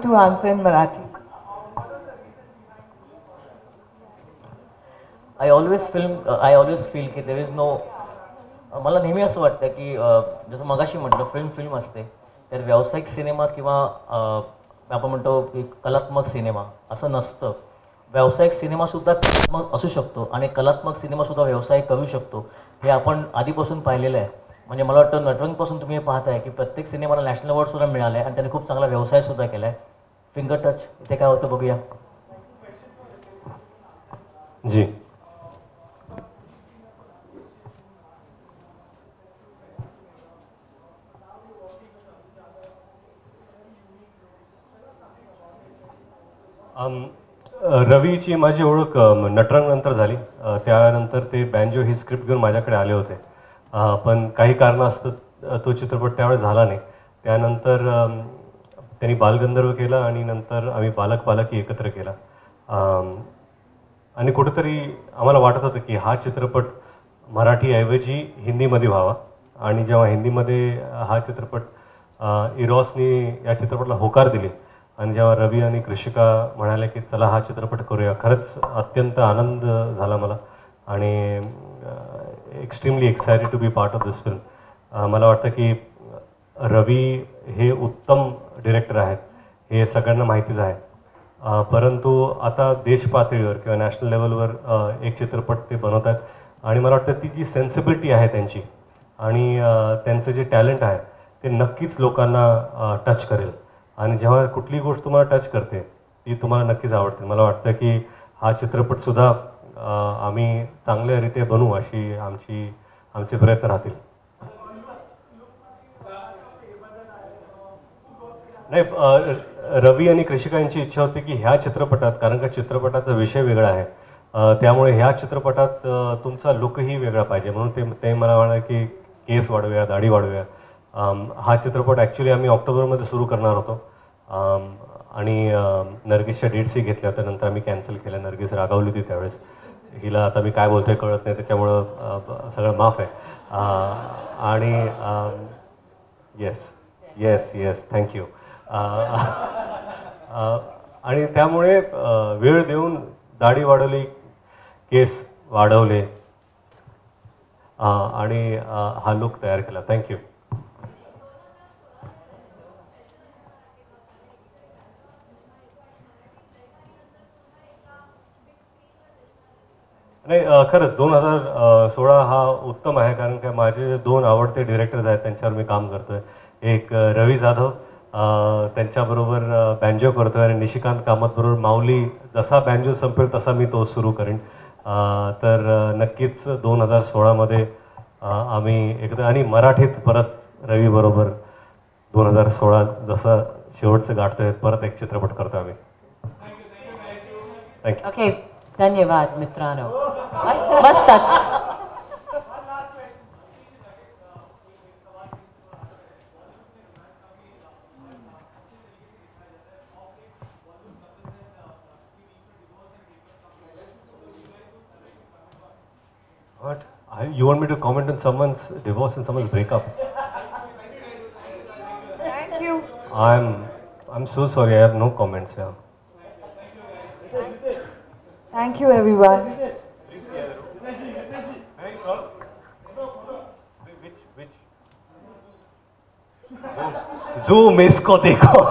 to answer in Marathi. I always feel की there is no मला नेहमी असं वाटतं की जसं मगाशी म्हटलं फिल्म असते तर व्यावसायिक सिनेमा किंवा आपण म्हणतो की कलात्मक सिनेमा असं नसतं. व्यावसायिक सिनेमासुद्धा कलात्मक असू शकतो आणि कलात्मक सिनेमासुद्धा व्यवसाय करू शकतो हे आपण आधीपासून पाहिलेलं आहे. म्हणजे मला वाटतं नटरंगपासून तुम्ही हे पाहताय की प्रत्येक सिनेमाला नॅशनल अवॉर्डसुद्धा मिळाला आहे आणि त्याने खूप चांगला व्यवसायसुद्धा केला आहे. फिंगर टच इथे काय होतं बघूया. जी रवीची माझी ओळख नटरंगनंतर झाली. त्यानंतर ते बँजो ही स्क्रिप्ट घेऊन माझ्याकडे आले होते. पण काही कारणास्तव तो चित्रपट त्यावेळेस झाला नाही. त्यानंतर त्यांनी बालगंधर्व केला आणि नंतर आम्ही बालक पालकी एकत्र केला. आणि कुठेतरी आम्हाला वाटत होतं की हा चित्रपट मराठीऐवजी हिंदीमध्ये व्हावा. आणि जेव्हा हिंदीमध्ये हा चित्रपट इरॉसनी या चित्रपटाला होकार दिली आणि जेव्हा रवी आणि कृषिका म्हणाले की चला हा चित्रपट करूया, खरंच अत्यंत आनंद झाला मला आणि extremely excited to be part of this film. मला वाटतं की रवी हे उत्तम डिरेक्टर आहेत हे सगळ्यांना माहितीच आहे. परंतु आता देश पातळीवर किंवा नॅशनल लेवलवर एक चित्रपट ते बनवत आहेत आणि मला वाटतं ती जी सेन्सिबिलिटी आहे त्यांची आणि त्यांचं जे टॅलेंट आहे ते नक्कीच लोकांना टच करेल. आणि जेव्हा कुठली गोष्ट तुम्हाला टच करते ती तुम्हाला नक्कीच आवडते. मला वाटतं की हा चित्रपटसुद्धा आम्ही चांगल्यारीत्या बनवू अशी आमचे प्रयत्न राहतील. नाही, रवी आणि कृषिका यांची इच्छा होती की ह्या चित्रपटात, कारण का चित्रपटाचा विषय वेगळा आहे त्यामुळे ह्या चित्रपटात तुमचा लुकही वेगळा पाहिजे म्हणून ते मला म्हणाले की केस वाढवूया, दाढी वाढवूया. हा चित्रपट ॲक्च्युली आम्ही ऑक्टोबरमध्ये सुरू करणार होतो आणि नर्गिसच्या डेट्सही घेतल्या होत्या. नंतर आम्ही कॅन्सल केल्या. नर्गिस रागावली होती त्यावेळेस. हिला आता मी काय बोलतोय कळत नाही त्याच्यामुळं सगळं माफ आहे. आणि येस थँक्यू. आणि त्यामुळे वेळ देऊन दाढी वाढवली, केस वाढवले आणि हा लुक तयार केला. थँक्यू. नाही, खरंच 2016 हा उत्तम आहे कारण का माझे 2 आवडते डिरेक्टर्स आहेत त्यांच्यावर मी काम करतोय. एक रवी जाधव, त्यांच्याबरोबर बँजो करतोय आणि निशिकांत कामतबरोबर माऊली जसा बँजो संपेल तसा मी तो सुरू करेन. तर नक्कीच 2016मध्ये आम्ही एकदा आणि मराठीत परत रवीबरोबर 2016 जसं शेवटचं गाठतोय परत एक चित्रपट करतो आम्ही. थँक्यू. ओके, धन्यवाद मित्रांनो. मस्तच. What? You want me to comment on someone's divorce and someone's breakup? Thank you. I'm so sorry. I have no comments. Yeah. Thank you, everyone. Zoom इसको देखो.